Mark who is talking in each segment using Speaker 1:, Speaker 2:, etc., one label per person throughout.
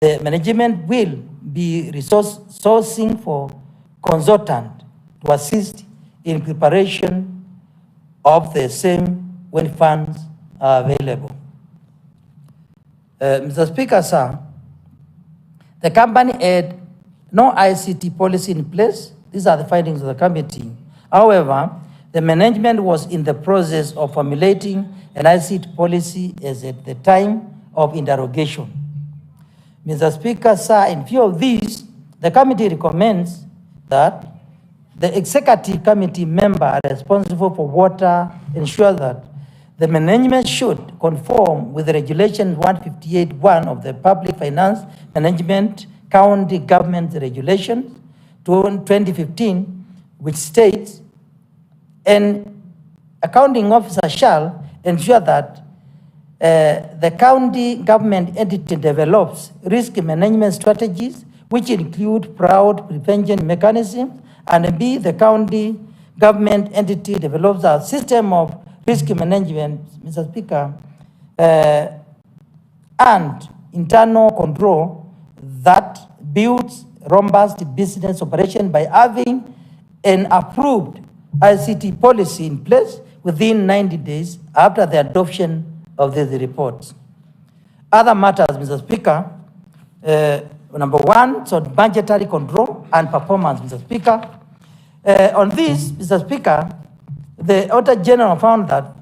Speaker 1: The management will be sourcing for consultant to assist in preparation of the same when funds are available. Mr. Speaker, sir, the company had no ICT policy in place. These are the findings of the committee. However, the management was in the process of formulating an ICT policy as at the time of interrogation. Mr. Speaker, sir, in view of this, the committee recommends that the executive committee member responsible for water ensure that the management should conform with the Regulation 158(1) of the Public Finance Management County Government Regulations 2015, which states, an accounting officer shall ensure that the county government entity develops risk management strategies, which include fraud prevention mechanisms, and B, the county government entity develops a system of risk management, Mr. Speaker, and internal control that builds robust business operation by having an approved ICT policy in place within 90 days after the adoption of these reports. Other matters, Mr. Speaker, number one, so budgetary control and performance, Mr. Speaker. On this, Mr. Speaker, the Auditor General found that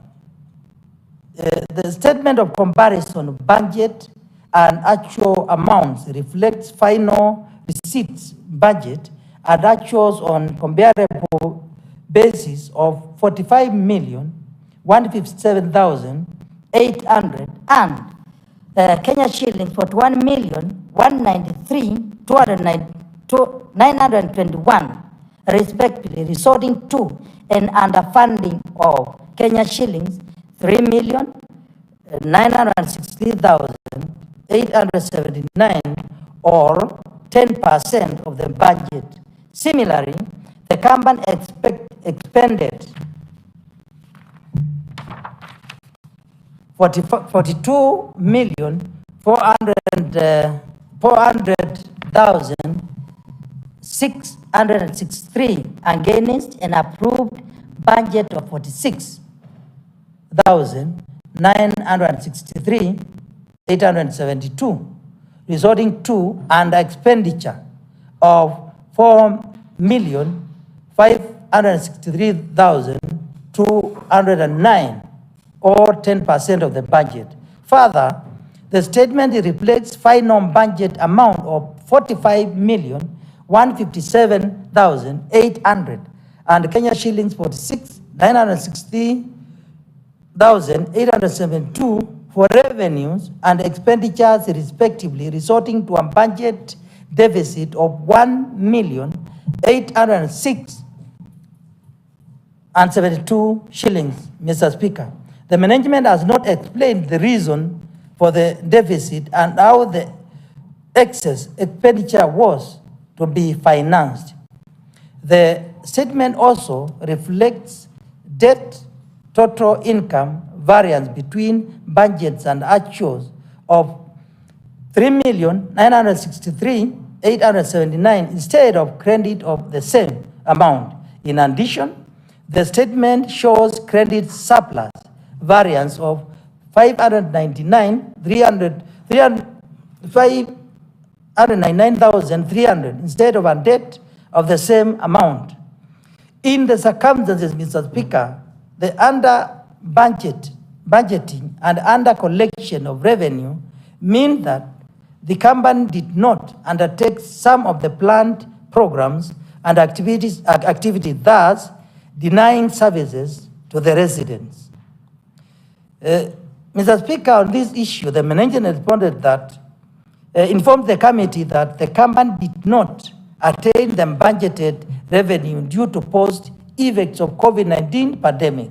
Speaker 1: the statement of comparison of budget and actual amounts reflects final receipts, budget, and actuals on comparable basis of 45,157,800 and Kenya shillings 41,193,921 respectively, resulting to an underfunding of Kenya shillings 3,960,879 or 10% of the budget. Similarly, the company expended 42,400,663 against an approved budget of 46,963,872, resulting to an expenditure of 4,563,209 or 10% of the budget. Further, the statement reflects final budget amount of 45,157,800 and Kenya shillings 46,960,872 for revenues and expenditures respectively, resulting to a budget deficit of 1,806,072 shillings, Mr. Speaker. The management has not explained the reason for the deficit and how the excess expenditure was to be financed. The statement also reflects debt total income variance between budgets and actuals of 3,963,879 instead of credit of the same amount. In addition, the statement shows credit surplus variance of 599,300 instead of a debt of the same amount. In the circumstances, Mr. Speaker, the budgeting and under collection of revenue mean that the company did not undertake some of the planned programs and activities, thus denying services to the residents. Mr. Speaker, on this issue, the management responded that, informed the committee that the company did not attain the budgeted revenue due to post-effects of COVID-19 pandemic.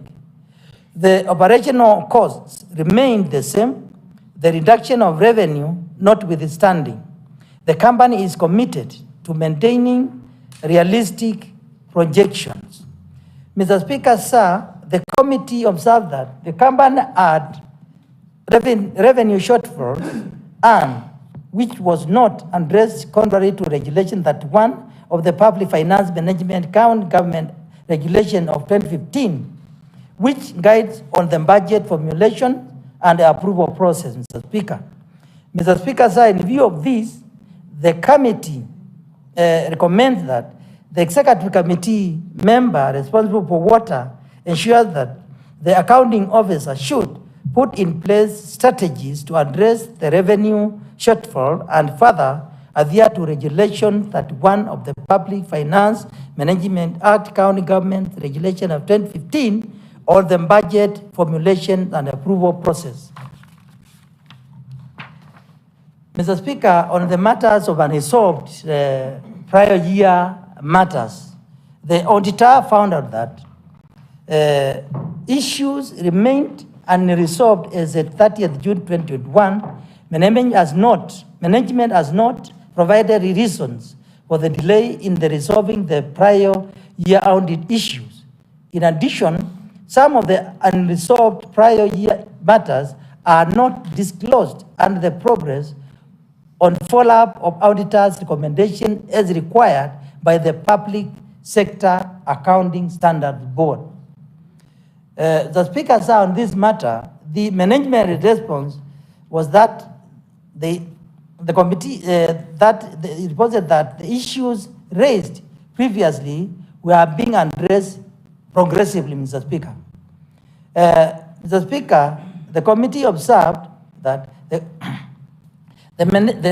Speaker 1: The operational costs remained the same, the reduction of revenue notwithstanding. The company is committed to maintaining realistic projections. Mr. Speaker, sir, the committee observed that the company had revenue shortfall and which was not addressed contrary to Regulation 31 of the Public Finance Management Government Regulation of 2015, which guides on the budget formulation and approval process, Mr. Speaker. Mr. Speaker, sir, in view of this, the committee recommends that the Executive Committee member responsible for water ensures that the accounting officer should put in place strategies to address the revenue shortfall and further adhere to Regulation 31 of the Public Finance Management Act, County Government Regulation of 2015, on the budget formulation and approval process. Mr. Speaker, on the matters of unresolved prior year matters, the auditor found out that issues remained unresolved as at 30th June 2021. Management has not provided reasons for the delay in the resolving the prior year audit issues. In addition, some of the unresolved prior year matters are not disclosed, and the progress on follow-up of auditors' recommendation as required by the Public Sector Accounting Standards Board. The Speaker, sir, on this matter, the management response was that the committee reported that the issues raised previously were being addressed progressively, Mr. Speaker. Mr. Speaker, the committee observed that the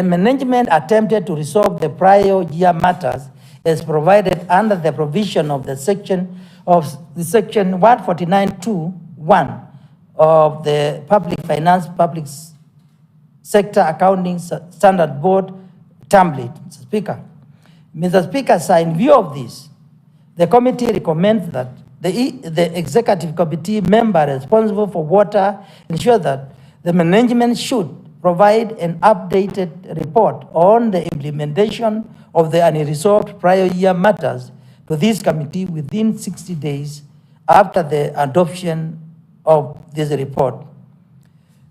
Speaker 1: management attempted to resolve the prior year matters as provided under the provision of the section 149(2)(1) of the Public Finance Public Sector Accounting Standard Board template, Mr. Speaker. Mr. Speaker, sir, in view of this, the committee recommends that the Executive Committee member responsible for water ensure that the management should provide an updated report on the implementation of the unresolved prior year matters to this committee within 60 days after the adoption of this report.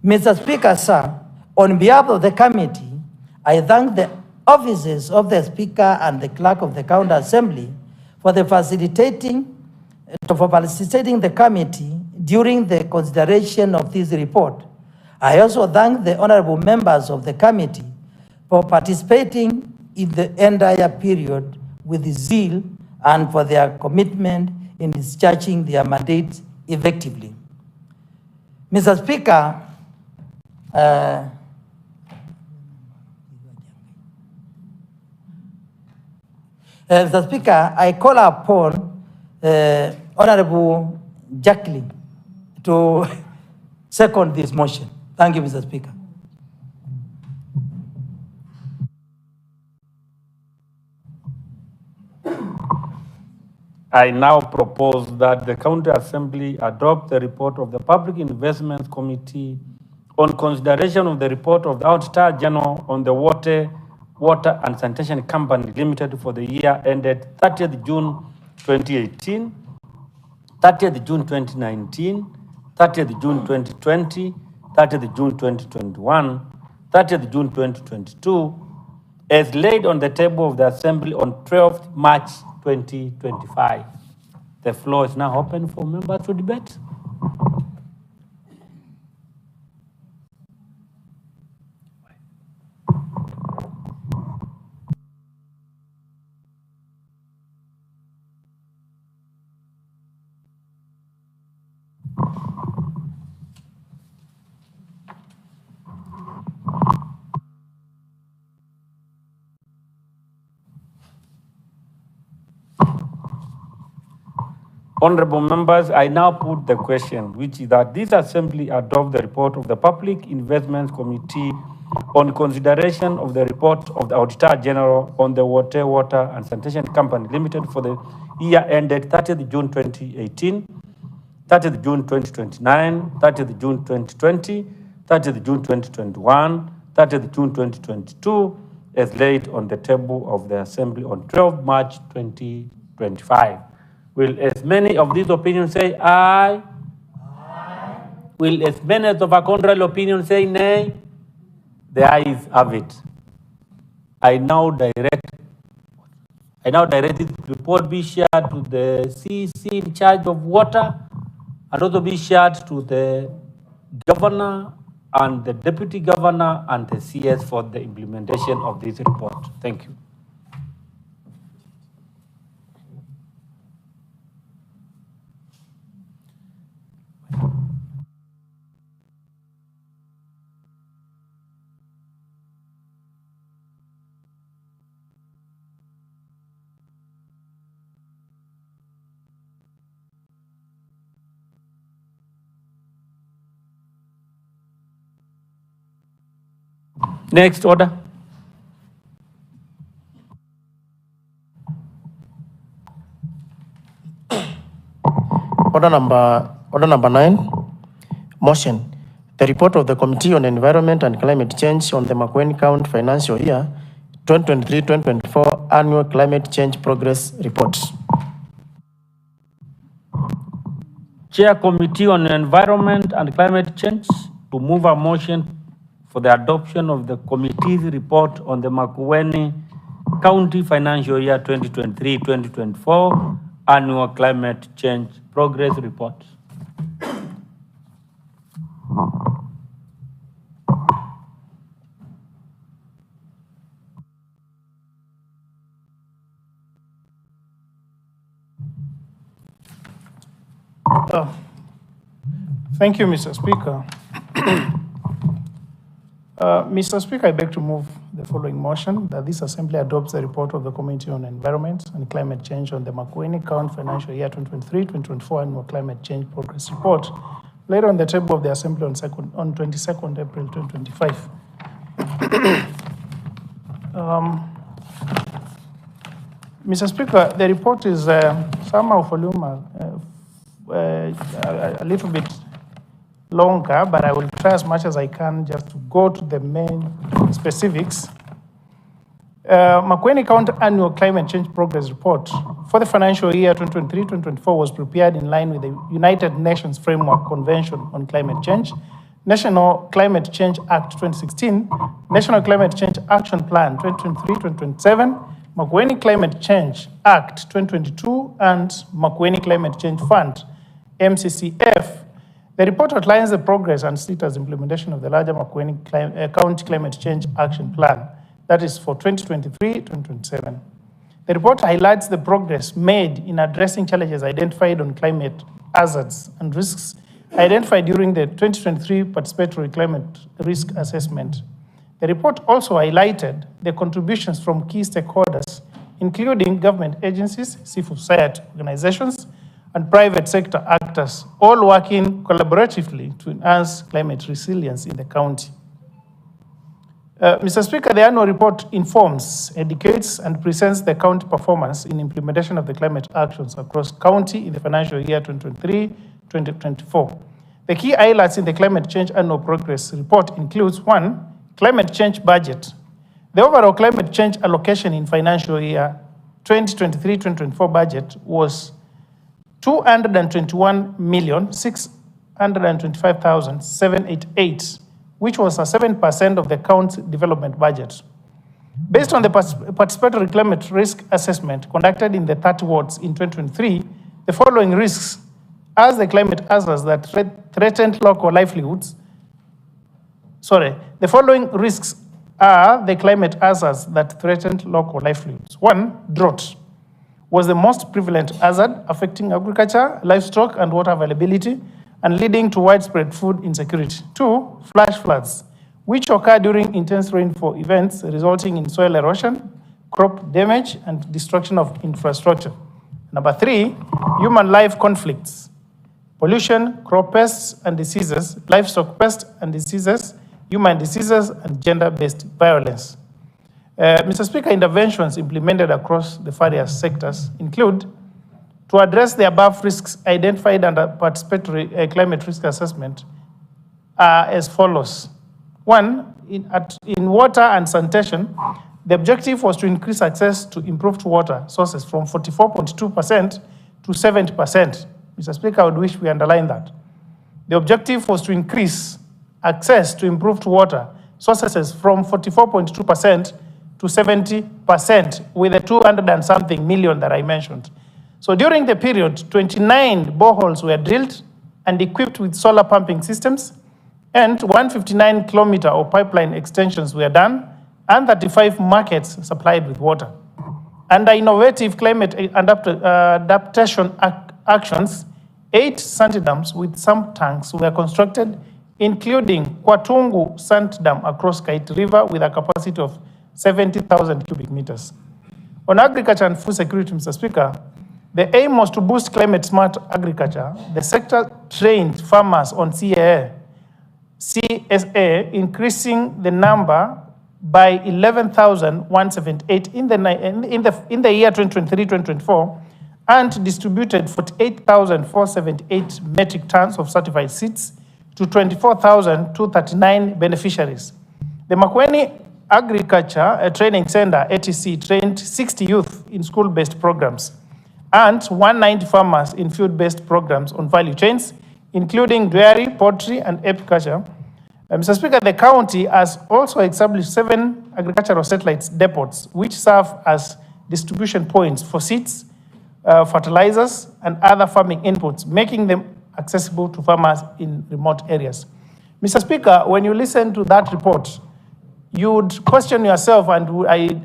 Speaker 1: Mr. Speaker, sir, on behalf of the committee, I thank the offices of the Speaker and the Clerk of the County Assembly for facilitating the committee during the consideration of this report. I also thank the honorable members of the committee for participating in the entire period with zeal and for their commitment in discharging their mandates effectively. Mr. Speaker, Mr. Speaker, I call upon Honorable Jacqueline to second this motion. Thank you, Mr. Speaker.
Speaker 2: I now propose that the County Assembly adopt the report of the Public Investments Committee on consideration of the report of the Auditor General on the Water and Sanitation Company Limited for the year ended 30th June 2018, 30th June 2019, 30th June 2020, 30th June 2021, 30th June 2022, as laid on the table of the Assembly on 12th March 2025. The floor is now open for members to debate. Honorable members, I now put the question, which is that this Assembly adopt the report of the Public Investments Committee on consideration of the report of the Auditor General on the Water and Sanitation Company Limited for the year ended 30th June 2018, 30th June 2029, 30th June 2020, 30th June 2021, 30th June 2022, as laid on the table of the Assembly on 12 March 2025. Will as many of these opinions say aye? Aye. Will as many of our contrary opinions say nay? The ayes have it. I now direct the report be shared to the CEC in charge of water, and also be shared to the governor and the deputy governor and the CS for the implementation of this report. Thank you. Next order.
Speaker 3: Order number 9. Motion. The report of the Committee on Environment and Climate Change on the Makueni County financial year 2023-2024 annual climate change progress report.
Speaker 2: Chair Committee on Environment and Climate Change to move a motion for the adoption of the committee's report on the Makueni County financial year 2023-2024 annual climate change progress report.
Speaker 4: Thank you, Mr. Speaker. Mr. Speaker, I beg to move the following motion, that this Assembly adopts the report of the Committee on Environment and Climate Change on the Makueni County financial year 2023-2024 annual climate change progress report, laid on the table of the Assembly on 22nd April 2025. Mr. Speaker, the report is somehow voluminous, a little bit longer, but I will try as much as I can just to go to the main specifics. Makueni County Annual Climate Change Progress Report for the financial year 2023-2024 was prepared in line with the United Nations Framework Convention on Climate Change, National Climate Change Act 2016, National Climate Change Action Plan 2023-2027, Makueni Climate Change Act 2022, and Makueni Climate Change Fund, MCCF. The report outlines the progress and status implementation of the larger Makueni County Climate Change Action Plan, that is for 2023-2027. The report highlights the progress made in addressing challenges identified on climate hazards and risks identified during the 2023 Participatory Climate Risk Assessment. The report also highlighted the contributions from key stakeholders, including government agencies, civil society organizations, and private sector actors, all working collaboratively to enhance climate resilience in the county. Mr. Speaker, the annual report informs, educates, and presents the county performance in implementation of the climate actions across county in the financial year 2023-2024. The key highlights in the climate change annual progress report includes: 1, climate change budget. The overall climate change allocation in financial year 2023-2024 budget was 221,625,788, which was a 7% of the county development budget. Based on the participatory climate risk assessment conducted in the 30 wards in 2023, the following risks as the climate hazards that threatened local livelihoods. The following risks are the climate hazards that threatened local livelihoods. 1, drought was the most prevalent hazard affecting agriculture, livestock, and water availability, and leading to widespread food insecurity. 2, flash floods, which occur during intense rainfall events, resulting in soil erosion, crop damage, and destruction of infrastructure. Number 3, human life conflicts, pollution, crop pests and diseases, livestock pests and diseases, human diseases, and gender-based violence. Mr. Speaker, interventions implemented across the various sectors include: to address the above risks identified under participatory climate risk assessment are as follows. 1, in water and sanitation, the objective was to increase access to improved water sources from 44.2% to 70%. Mr. Speaker, I would wish we underline that. The objective was to increase access to improved water sources from 44.2% to 70% with the 200 and something million that I mentioned. So during the period, 29 boreholes were drilled and equipped with solar pumping systems, and 159 kilometer of pipeline extensions were done, and 35 markets supplied with water. Under innovative climate adaptation actions, 8 sand dams with sump tanks were constructed, including Kwatungu Sand Dam across Kite River with a capacity of 70,000 cubic meters. On agriculture and food security, Mr. Speaker, the aim was to boost climate-smart agriculture. The sector trained farmers on CSA, increasing the number by 11,178 in the year 2023-2024, and distributed 48,478 metric tons of certified seeds to 24,239 beneficiaries. The Makueni Agriculture Training Center, ATC, trained 60 youth in school-based programs and 190 farmers in field-based programs on value chains, including dairy, poultry, and apiculture. Mr. Speaker, the county has also established 7 agricultural satellite depots, which serve as distribution points for seeds, fertilizers, and other farming inputs, making them accessible to farmers in remote areas. Mr. Speaker, when you listen to that report, you would question yourself, and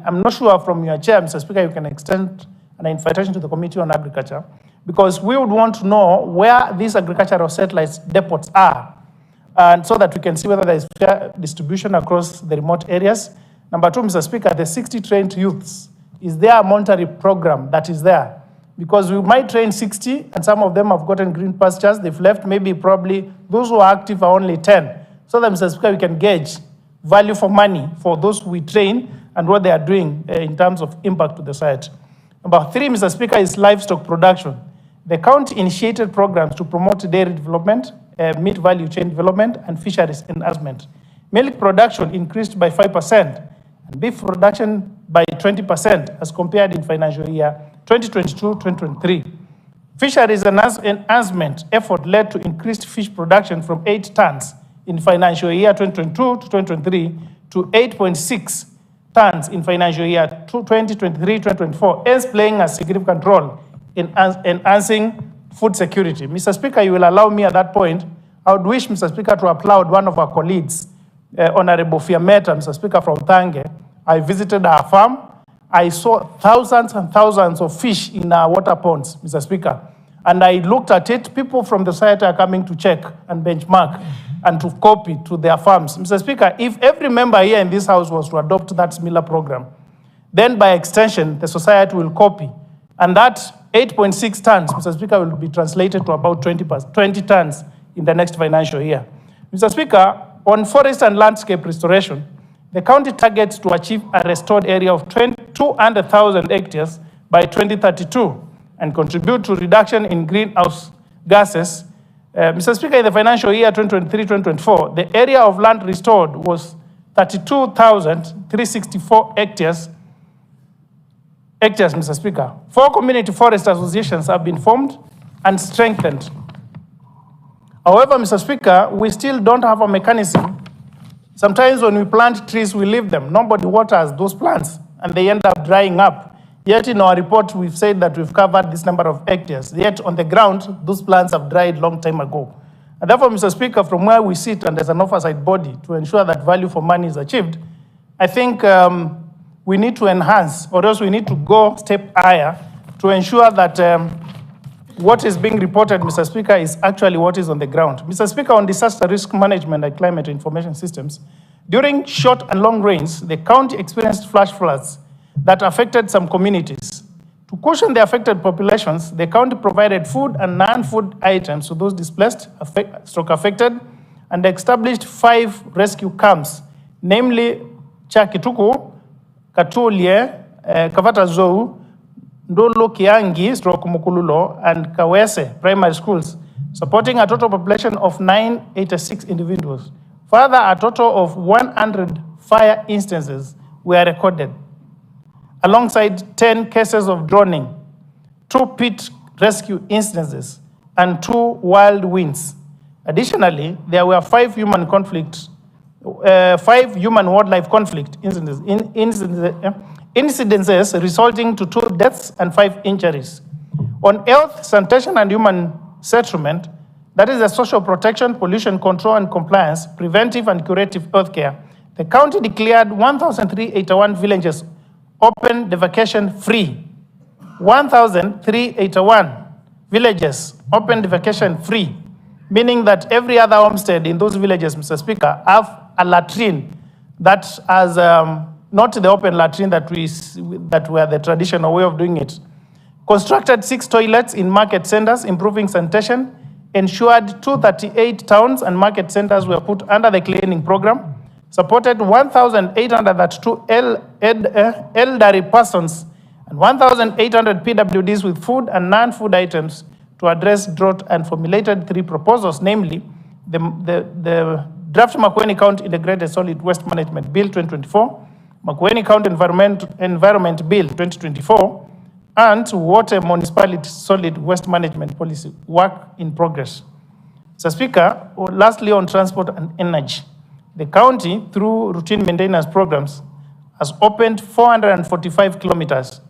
Speaker 4: I'm not sure from your chair, Mr. Speaker, you can extend an invitation to the Committee on Agriculture, because we would want to know where these agricultural satellite depots are, and so that we can see whether there is fair distribution across the remote areas. Number 2, Mr. Speaker, the 60 trained youths, is there a monetary program that is there? Because we might train 60, and some of them have gotten green pastures, they've left, maybe probably those who are active are only 10. So that, Mr. Speaker, we can gauge value for money for those we train and what they are doing in terms of impact to the society. Number 3, Mr. Speaker, is livestock production. The county initiated programs to promote dairy development, meat value chain development, and fisheries enhancement. Milk production increased by 5%, and beef production by 20% as compared in financial year 2022-2023. Fisheries enhancement effort led to increased fish production from 8 tons in financial year 2022-2023 to 8.6 tons in financial year 2023-2024, hence playing a significant role in enhancing food security. Mr. Speaker, you will allow me at that point, I would wish, Mr. Speaker, to applaud one of our colleagues, Honorable Fiameta, Mr. Speaker, from Thange. I visited our farm. I saw thousands and thousands of fish in our water ponds, Mr. Speaker. And I looked at it. People from the society are coming to check and benchmark and to copy to their farms. Mr. Speaker, if every member here in this house was to adopt that similar program, then by extension, the society will copy. And that 8.6 tons, Mr. Speaker, will be translated to about 20 tons in the next financial year. Mr. Speaker, on forest and landscape restoration, the county targets to achieve a restored area of 200,000 hectares by 2032 and contribute to reduction in greenhouse gases. Mr. Speaker, in the financial year 2023-2024, the area of land restored was 32,364 hectares, Mr. Speaker. 4 community forest associations have been formed and strengthened. However, Mr. Speaker, we still don't have a mechanism. Sometimes when we plant trees, we leave them. Nobody waters those plants, and they end up drying up. Yet in our report, we've said that we've covered this number of hectares. Yet on the ground, those plants have dried long time ago. And therefore, Mr. Speaker, from where we sit and as an oversight body to ensure that value for money is achieved, I think we need to enhance, or else we need to go a step higher to ensure that what is being reported, Mr. Speaker, is actually what is on the ground. Mr. Speaker, on disaster risk management and climate information systems, during short and long rains, the county experienced flash floods that affected some communities. To cushion the affected populations, the county provided food and non-food items to those displaced, affected, and established 5 rescue camps, namely Chakituku, Katulie, Kavata Zou, Ndolo Kiangi, Mukululo, and Kawese primary schools, supporting a total population of 986 individuals. Further, a total of 100 fire instances were recorded, alongside 10 cases of drowning, 2 pit rescue instances, and 2 wild winds. Additionally, there were 5 human conflicts 5 human-wildlife conflict incidences resulting to 2 deaths and 5 injuries. On health, sanitation, and human settlement, that is the social protection, pollution control and compliance, preventive and curative healthcare, the county declared 1,381 villages open defecation free. 1,381 villages open defecation free, meaning that every other homestead in those villages, Mr. Speaker, have a latrine that has not the open latrine that were the traditional way of doing it. Constructed 6 toilets in market centers, improving sanitation, ensured 238 towns and market centers were put under the cleaning program, supported 1,802 elderly persons and 1,800 PWDs with food and non-food items to address drought, and formulated 3 proposals, namely the draft Makueni County Integrated Solid Waste Management Bill 2024, Makueni County Environment Bill 2024, and Water Municipality Solid Waste Management Policy, work in progress. Mr. Speaker, lastly on transport and energy, the county, through routine maintenance programs, has opened 445 kilometers,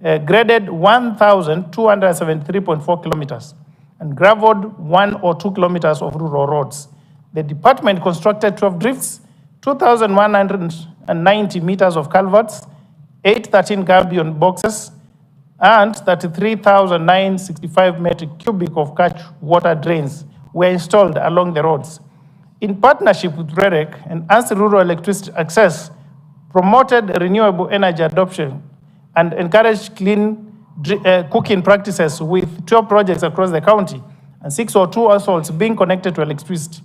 Speaker 4: graded 1,273.4 kilometers, and graveled 1 or 2 kilometers of rural roads. The department constructed 12 drifts, 2,190 meters of culverts, 813 gabion boxes, and 33,965 metric cubic of catch water drains were installed along the roads. In partnership with REREC, enhanced rural electricity access, promoted renewable energy adoption, and encouraged clean cooking practices with 12 projects across the county and 602 households being connected to electricity.